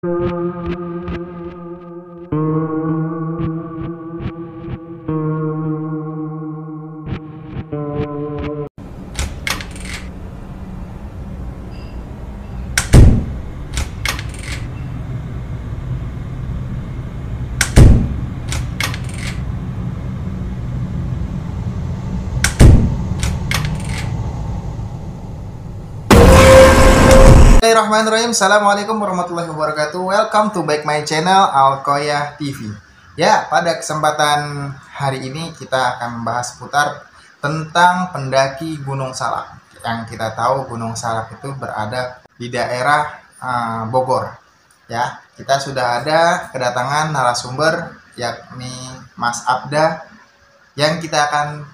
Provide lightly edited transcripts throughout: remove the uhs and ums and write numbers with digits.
Bismillahirrahmanirrahim. Assalamualaikum warahmatullahi wabarakatuh. Welcome to back my channel Alkoya TV. Ya, pada kesempatan hari ini kita akan membahas seputar tentang pendaki Gunung Salak. Yang kita tahu Gunung Salak itu berada di daerah Bogor. Ya, kita sudah ada kedatangan narasumber yakni Mas Abda yang kita akan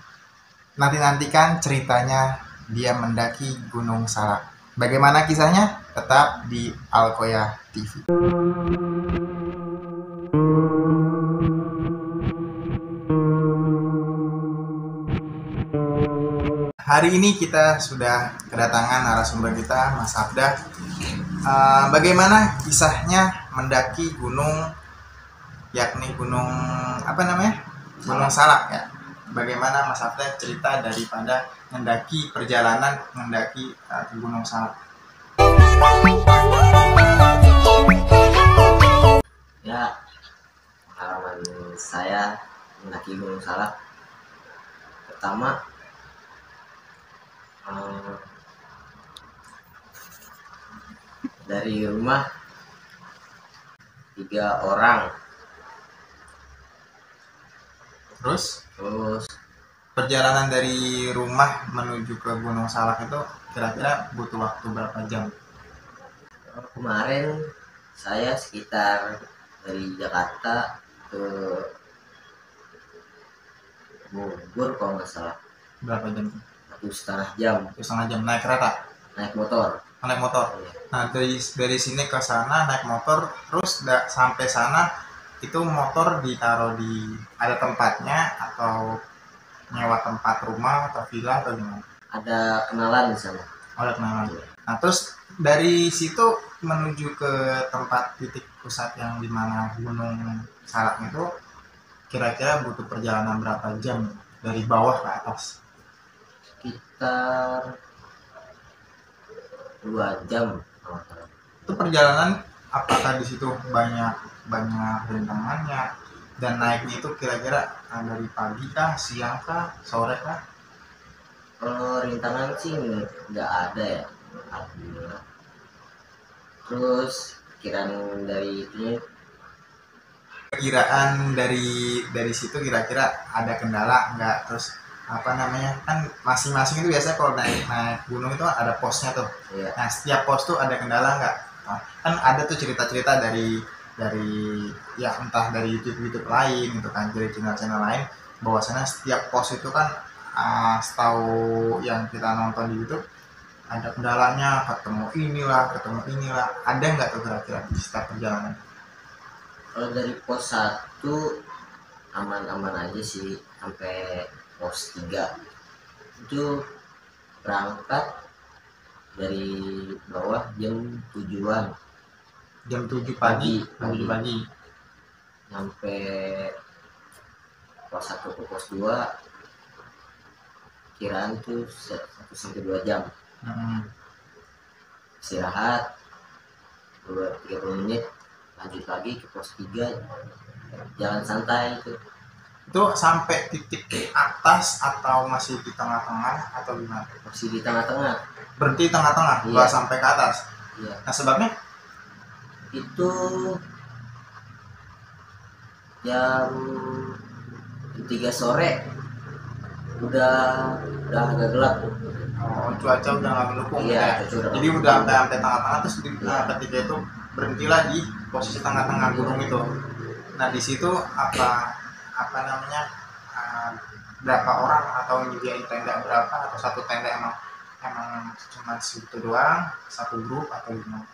nantikan ceritanya dia mendaki Gunung Salak. Bagaimana kisahnya? Tetap di Alkoya TV. Hari ini kita sudah kedatangan narasumber kita, Mas Abda. Bagaimana kisahnya mendaki gunung, yakni gunung apa namanya? Gunung Salak ya. Bagaimana Mas Abda cerita daripada perjalanan mendaki ke Gunung Salak? Ya, pengalaman saya mendaki Gunung Salak pertama, dari rumah 3 orang. Terus Terus perjalanan dari rumah menuju ke Gunung Salak itu kira-kira butuh waktu berapa jam? kemarin saya sekitar dari Jakarta ke Bogor kalau nggak salah Berapa jam? 1,5 jam 1,5 jam naik kereta, naik motor. naik motor. Nah dari sini ke sana naik motor, terus sampai sana itu motor ditaruh di ada tempatnya atau nyewa tempat rumah atau villa atau gimana? Ada kenalan di sana. Ada kenalan. Nah terus dari situ menuju ke tempat titik pusat yang dimana Gunung Salak itu kira-kira butuh perjalanan berapa jam dari bawah ke atas? Sekitar 2 jam. Itu perjalanan apakah di situ banyak rintangannya dan naiknya itu kira-kira dari pagi kah, siang kah, sore kah? Kalau rintangan sih nggak ada ya, alhamdulillah. Terus kiraan dari situ kira-kira ada kendala nggak? Terus apa namanya, kan masing-masing itu biasanya kalau naik gunung itu ada posnya tuh. ya, Nah setiap pos tuh ada kendala nggak? Nah, kan ada tuh cerita-cerita dari ya entah dari YouTube lain gitu kan, dari channel-channel lain, bahwasanya setiap pos itu kan setahu yang kita nonton di YouTube ada kendalanya, ketemu inilah, ada nggak tuh kira-kira di setiap perjalanan? kalau dari pos 1 aman-aman aja sih, sampai pos 3 itu berangkat dari bawah jam 7-an. Jam 7 pagi, Sampai pos 1 ke pos 2 kiraan tuh 1-2 jam. Istirahat 30 menit, lanjut lagi ke pos 3, jalan santai itu. Itu sampai titik di atas atau masih di tengah-tengah atau gimana? Masih di tengah-tengah. Berhenti tengah-tengah, Iya. nggak sampai ke atas. Iya. Nah sebabnya? Itu jam 3 sore udah agak gelap. Oh, cuaca udah nggak mendukung Iya, ya. cuaca udah Jadi nggak udah mendukung. sampai tengah-tengah, terus ketika itu berhentilah di posisi tengah-tengah gunung itu. Nah di situ apa namanya, berapa orang atau nyediain tenda berapa, atau satu tenda emang cuma segitu doang, satu grup atau gimana?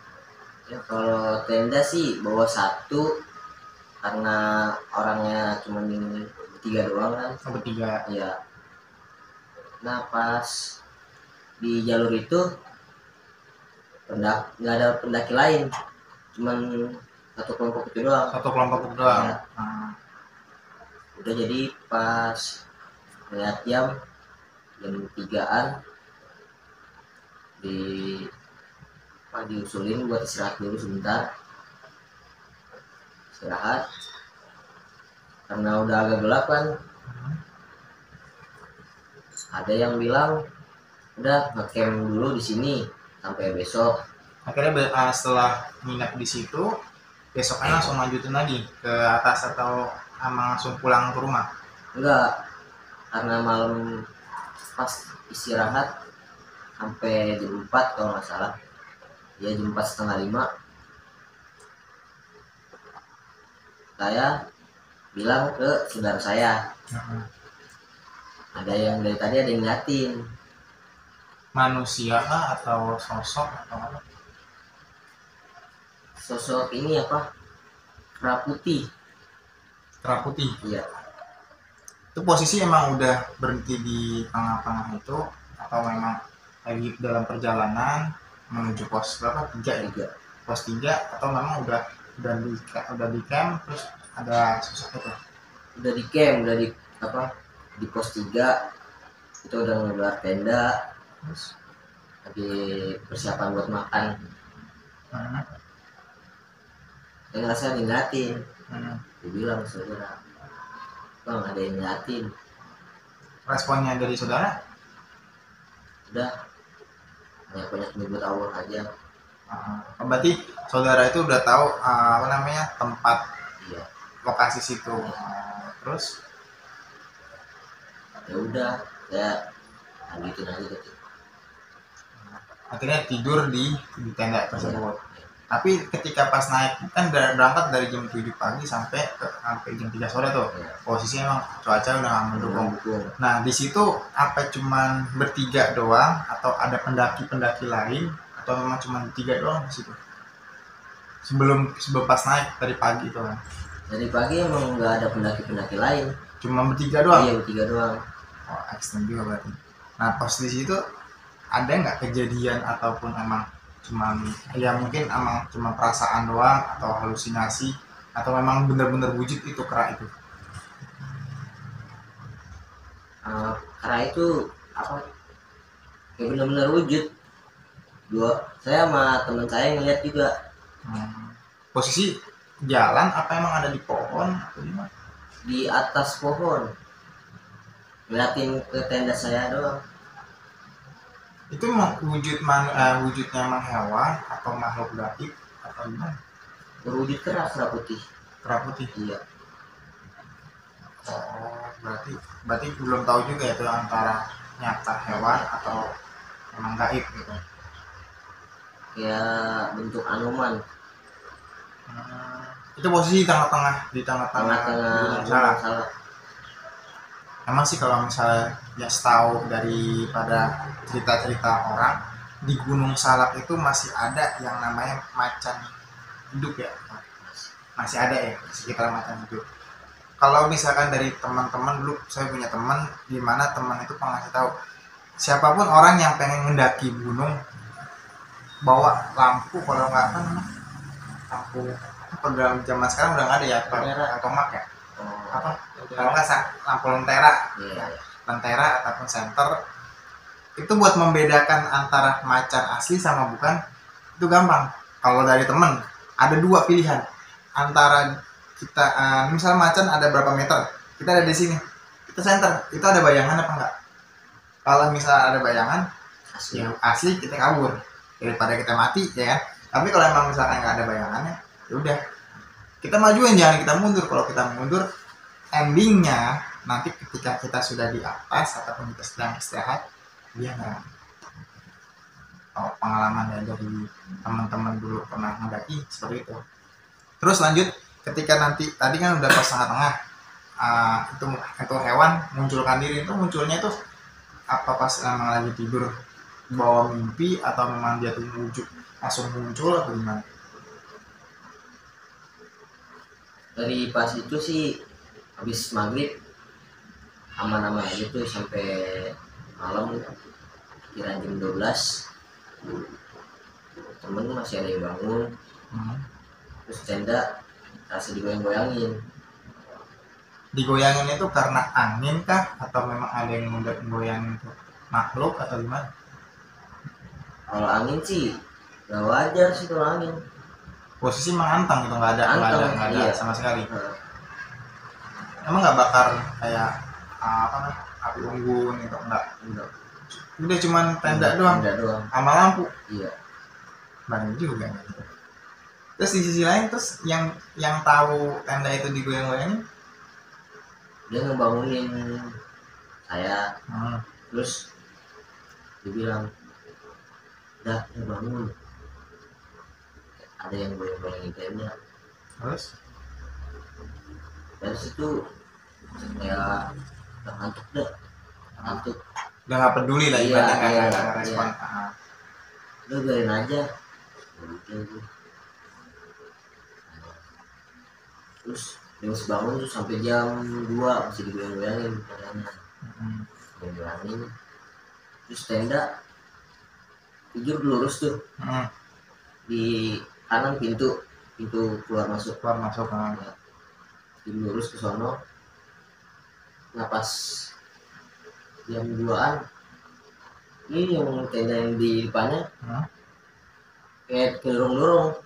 Ya, kalau tenda sih bawa 1 karena orangnya cuma 3 doang kan. Bertiga. Iya. Nah pas di jalur itu nggak ada pendaki lain, cuman satu kelompok itu doang. Satu kelompok itu doang. Ya. Udah jadi pas lihat jam 3-an diusulin buat istirahat dulu sebentar. Istirahat karena udah agak gelap kan. Ada yang bilang udah ngecamp dulu di sini sampai besok. Akhirnya setelah nginep di situ, besoknya langsung lanjutin lagi ke atas atau emang langsung pulang ke rumah? Enggak, karena malam pas istirahat sampai jam 4 kalau nggak salah. Ya jam 4:30 saya bilang ke saudara saya. Ada yang dari tadi ada yang ngeliatin. Manusia kah atau sosok atau apa? Sosok ini apa? Kera putih. Kera putih. Iya. Itu posisi emang udah berhenti di tengah-tengah itu atau memang lagi dalam perjalanan menuju pos berapa? 3 ya? Pos 3 atau memang udah di camp terus ada sosok itu? Udah di camp, udah di pos 3 itu udah ngegelar tenda, terus lagi persiapan buat makan. Saya ngerasa ngeliatin. Dia bilang saudara, bang ada yang ngeliatin. Responnya dari saudara? Udah banyak nyebut Allah aja. Berarti saudara itu udah tahu apa namanya tempat, iya, lokasi situ. Terus ya udah ya lanjutin aja gitu. Akhirnya tidur di tenda tersebut. Tapi ketika pas naik kan berangkat dari jam 7 pagi sampai jam 3 sore tuh. Posisinya emang cuaca udah nggak mendukung. Nah di situ apa cuman bertiga doang atau ada pendaki-pendaki lain atau memang cuma 3 doang di situ? Sebelum pas naik dari pagi itu kan. Dari pagi emang nggak ada pendaki-pendaki lain. Cuma bertiga doang? Iya, bertiga doang. Oh, ekstrem juga berarti. Nah, pas di situ ada nggak kejadian ataupun emang cuma ya mungkin emang cuma perasaan doang atau halusinasi atau memang benar-benar wujud itu kera itu? Kera itu apa? Ya benar-benar wujud. Saya sama teman saya ngeliat juga. Posisi jalan apa emang ada di pohon atau di mana? Di atas pohon. Ngeliatin ke tenda saya doang. Itu wujudnya emang hewan atau makhluk gaib atau gimana? Berwujud kera putih. Kera putih? Iya. Oh, berarti belum tahu juga itu antara nyata hewan atau emang gaib gitu. Ya bentuk anoman. Itu posisi di tengah-tengah Gunung Salak. Emang sih kalau misalnya ya setahu daripada cerita-cerita orang di Gunung Salak itu masih ada yang namanya macan hidup ya, masih ada ya sekitar macan hidup. Kalau misalkan dari teman-teman dulu, saya punya teman di mana teman itu pernah ngasih tahu siapapun orang yang pengen mendaki gunung bawa lampu, kalau nggak kan lampu program zaman sekarang udah nggak ada ya, otomat ya, apa kalau nggak lampu lentera ataupun senter, itu buat membedakan antara macan asli sama bukan itu gampang. Kalau dari temen ada 2 pilihan antara kita misalnya macan ada berapa meter, kita ada di sini, kita senter, itu ada bayangan apa enggak? Kalau misalnya ada bayangan asli kita kabur daripada kita mati ya kan. Tapi kalau emang misalkan nggak ada bayangannya, ya udah kita majuin, jangan kita mundur. Kalau kita mundur, endingnya nanti ketika kita sudah di atas ataupun kita sedang istirahat, dia nggak. Pengalaman dari teman-teman dulu pernah mendaki seperti itu. Terus lanjut ketika nanti tadi kan udah pas tengah-tengah, itu hewan munculkan diri, itu munculnya itu apa pas emang lagi tidur bawa mimpi atau memang dia tuh wujud langsung muncul atau gimana? Dari pas itu sih habis maghrib aman-aman aja tuh sampai malam kira jam 12 temen masih ada yang bangun. terus tenda rasa digoyang-goyangin. Digoyangin itu karena angin kah atau memang ada yang goyangin itu makhluk atau gimana? Kalau angin sih gak wajar sih kalau angin. Posisi mengantang gitu, nggak ada Iya. sama sekali. Nah, Emang nggak bakar kayak apa namanya, api unggun gitu, enggak? enggak. Udah cuman tenda doang Tenda doang. sama lampu. Iya. Banyak juga. Terus di sisi lain, terus yang tahu tenda itu digoyang-goyangin Dia ngebangunin saya, terus dia bilang, dah bangun, ada yang goyang-goyangin tenda. terus Dari situ kayak udah ngantuk dah, ngantuk. udah nggak peduli lah, Iya, ibaratnya iya, nggak respon. iya. Udah biarin aja. Udah. Terus dia masih bangun tuh sampai jam 2 masih digoyang-goyangin tendanya. Goyang-goyangin. Terus tenda tidur lurus tuh. Di kanan pintu keluar masuk. Tidur lurus ke sono. Nah pas jam 2-an ini yang tenda yang di depannya kayak kedorong-dorong,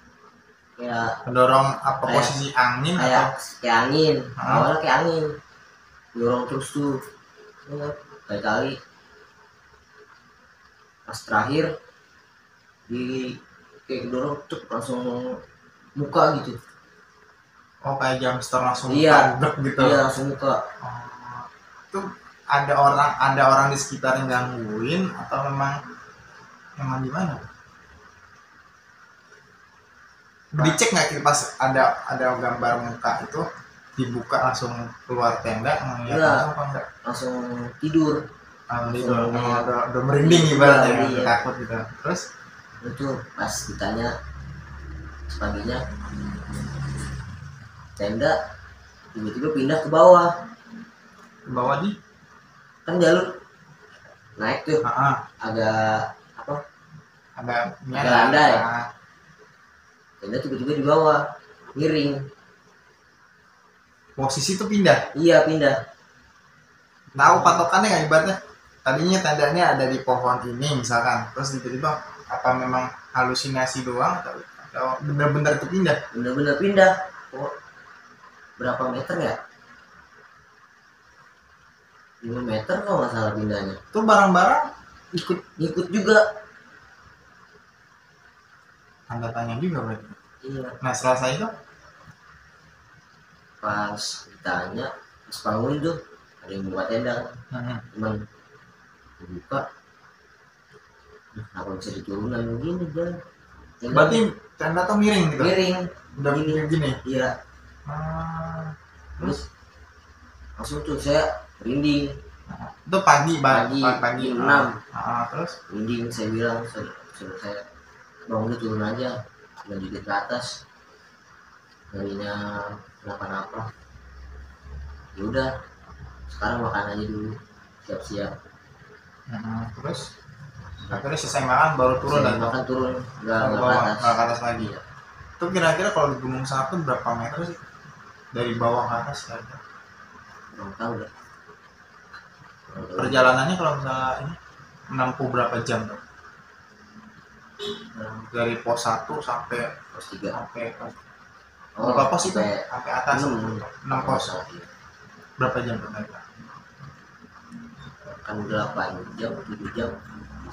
kayak mendorong apa, posisi angin kayak atau kayak angin. Awalnya kayak angin dorong terus tuh kali-kali. Pas terakhir di kayak kedorong tuh langsung muka gitu. oh kayak jumpster langsung Iya, tabrak gitu. Iya langsung muka. Itu ada orang di sekitar yang gangguin atau memang gimana? Dicek nggak sih pas ada gambar muka itu dibuka langsung keluar tenda ngeliat langsung apa enggak? Langsung tidur. Udah merinding ibaratnya, Iya. takut gitu. Terus itu pas ditanya paginya tenda tiba-tiba pindah ke bawah. di Kan jalur naik tuh agak landai. Tenda tiba-tiba di bawah miring. Posisi tuh pindah. Iya pindah. Tahu patokannya nggak ibaratnya? Tadinya tendanya ada di pohon ini misalkan, terus tiba-tiba apa memang halusinasi doang atau benar-benar itu pindah? Benar-benar pindah. Oh, berapa meter ya? 5 meter kalau nggak salah pindahnya. Tuh barang-barang ikut juga. Tanda tanya juga berarti. Iya. Nah selasa itu Pas ditanya, pas bangun tuh ada yang buka tenda. Cuman dibuka, kenapa bisa diturunan begini dan? Berarti tenda tuh miring gitu? Miring. Udah gini? Iya. Terus langsung tuh saya merinding. Itu pagi jam 6. Terus Merinding, saya bilang suruh saya bangun turun aja, lanjutin ke atas. Darinya kenapa-napa. Ya udah, sekarang makan aja dulu, siap-siap. Terus akhirnya selesai makan baru turun dan makan turun, nggak ke atas lagi. Ya. Itu kira-kira kalau di Gunung Saput berapa meter sih dari bawah ke atas? Belum tahu deh. Perjalanannya kalau misalnya ini menempuh berapa jam tuh? Dari pos 1 sampai pos 3 sampai berapa pos itu? Sampai atas 6 pos. Berapa jam tuh mereka? Kan 8 jam, 7 jam.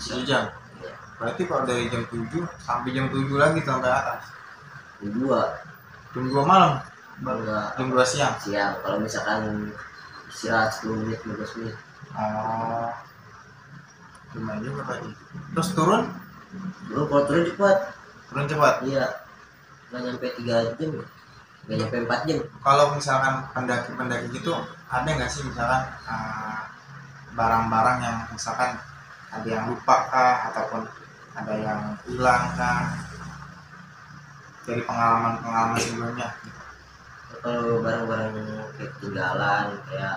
7 jam. Ya. Berarti kalau dari jam 7 sampai jam 7 lagi sampai atas. Jam 2 malam. Jam 2 siang. Kalau misalkan istirahat 10 menit, 15 menit. Lumayan juga tadi. Terus turun? Kalau turun cepat. Turun cepat? Iya. Nggak nyampe 3 jam. Nggak nyampe 4 jam. Kalau misalkan pendaki-pendaki gitu, ada nggak sih misalkan barang-barang yang misalkan ada yang lupa kah ataupun ada yang hilang kah dari pengalaman sebelumnya? Kalau barang-barang kayak ketinggalan, kayak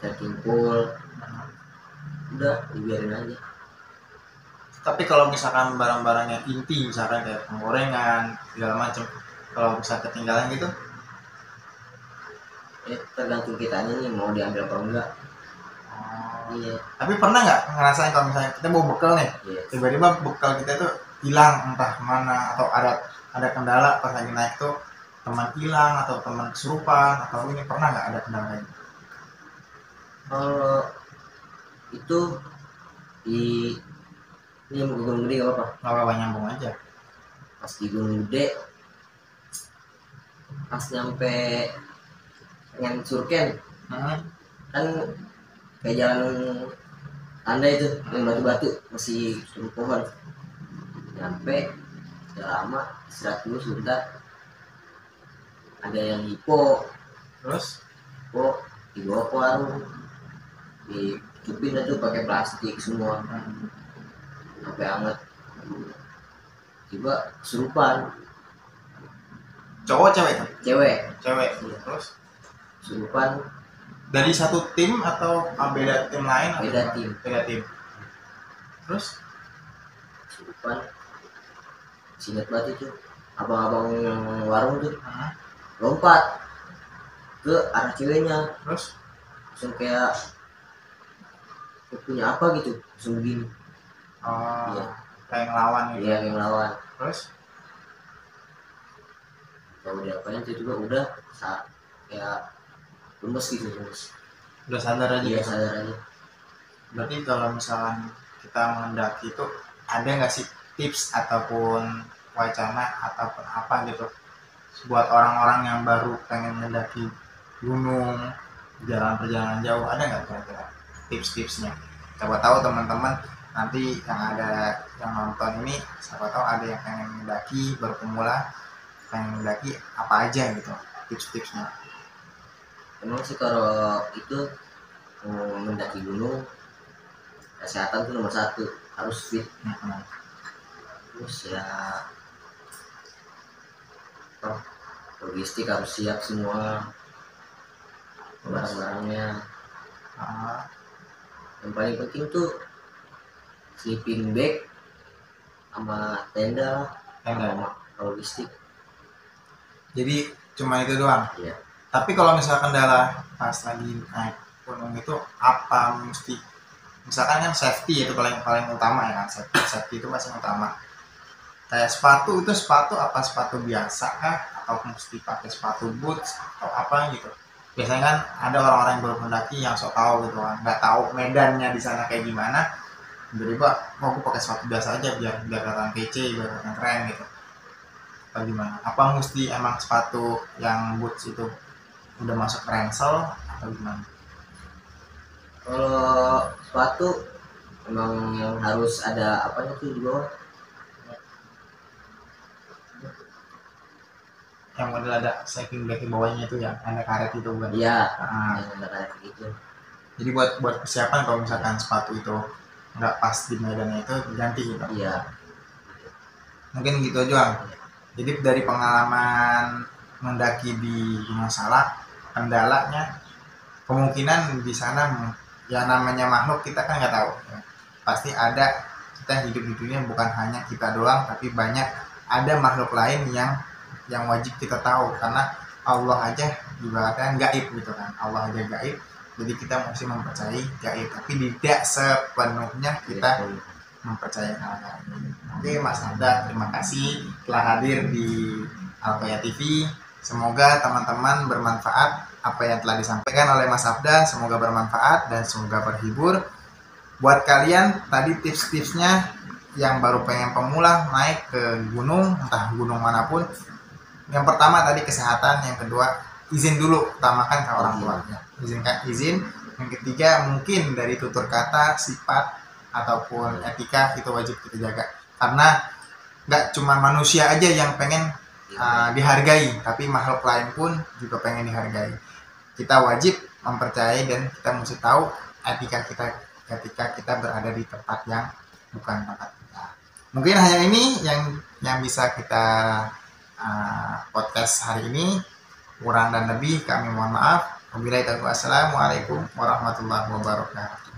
terkumpul, udah dibiarin aja. Tapi kalau misalkan barang-barang yang inti, misalkan kayak penggorengan segala macam, kalau bisa ketinggalan gitu? Tergantung kitanya nih mau diambil apa enggak. Iya. Tapi pernah nggak ngerasain kalau misalnya kita bawa bekal nih, tiba-tiba bekal kita itu hilang entah kemana, atau ada kendala pas lagi naik tuh, teman hilang atau teman kesurupan atau ini, pernah nggak ada kendala ini? Kalau itu di ini Gunung Gede gak apa-apa. Nggak apa-apa, nyambung aja. Pas di Gunung Gede, pas nyampe dengan Surken, kan kayak jalan tanda itu yang batu-batu masih suruh pohon. Nyampe udah lama, istirahat dulu sebentar, ada yang hipo, Terus dibawa ke warung, ditutupin itu pakai plastik semua sampai hangat. Tiba kesurupan. cowok cewek tuh? Cewek. Cewek. Iya. Terus Kesurupan dari satu tim atau beda tim lain? Beda tim. Beda tim. Terus kesurupan, singkat banget itu abang-abang yang warung tuh lompat ke arah ceweknya, terus langsung kayak punya apa gitu, langsung begini. Iya. Kayak ngelawan gitu. Iya, yang lawan. Terus kalau diapain itu juga udah kayak lemes gitu, lemes. udah sadar aja? Iya, gitu? sadar aja. Berarti kalau misalkan kita mendaki itu ada nggak sih tips ataupun wacana ataupun apa gitu buat orang-orang yang baru pengen mendaki gunung, jalan perjalanan jauh, ada nggak kira-kira tips-tipsnya? Coba tahu teman-teman nanti yang ada yang nonton ini, siapa tahu ada yang pengen mendaki, baru pemula pengen mendaki, apa aja gitu tips-tipsnya? Emang sih kalau itu mendaki gunung, kesehatan tuh nomor 1, harus fit. Terus ya logistik harus siap semua, barang-barangnya. Yang paling penting tuh sleeping bag sama tenda sama logistik. Jadi cuma itu doang? Iya. Tapi kalau misalkan kendala pas lagi naik gunung itu apa mesti, misalkan kan safety itu paling utama ya kan, safety itu pasti utama. Kayak sepatu itu, sepatu apa sepatu biasa kah atau mesti pakai sepatu boots atau apa gitu? Biasanya kan ada orang-orang yang baru mendaki yang sok tahu gitu kan, nggak tahu medannya di sana kayak gimana, tiba-tiba mau aku pakai sepatu biasa aja biar kelihatan kece, biar kelihatan keren gitu, atau gimana? Apa mesti emang sepatu yang boots itu udah masuk ransel atau gimana? Kalau sepatu emang yang harus ada apanya tuh di bawah, yang model ada sleeping bag di bawahnya itu yang ada karet itu bukan? Iya. Yang ada karet gitu. Jadi buat persiapan kalau misalkan sepatu itu nggak pas di medannya itu diganti gitu. Iya. Mungkin gitu aja. Jadi dari pengalaman mendaki di Gunung Salak, kendalanya kemungkinan di sana ya namanya makhluk kita kan nggak tahu ya. Pasti ada, kita hidup di dunia bukan hanya kita doang, tapi banyak ada makhluk lain yang wajib kita tahu, karena Allah aja ibaratnya gaib gitu kan, Allah aja gaib, jadi kita mesti mempercayai gaib, tapi tidak sepenuhnya kita mempercayai hal ini. Oke Mas Anda, terima kasih telah hadir di Alkoya TV. Semoga teman-teman bermanfaat apa yang telah disampaikan oleh Mas Abda, semoga bermanfaat dan semoga berhibur. Buat kalian tadi tips-tipsnya yang baru pengen pemula naik ke gunung, entah gunung manapun, yang pertama tadi kesehatan, yang kedua izin dulu, utamakan ke orang tuanya, izin. Yang ketiga mungkin dari tutur kata, sifat ataupun etika itu wajib kita jaga, karena nggak cuma manusia aja yang pengen dihargai, tapi makhluk lain pun juga pengen dihargai. Kita wajib mempercayai dan kita mesti tahu etika kita ketika kita berada di tempat yang bukan tempat kita. Mungkin hanya ini yang bisa kita podcast hari ini. Kurang dan lebih kami mohon maaf. Wabillahi taufiq. Assalamualaikum warahmatullahi wabarakatuh.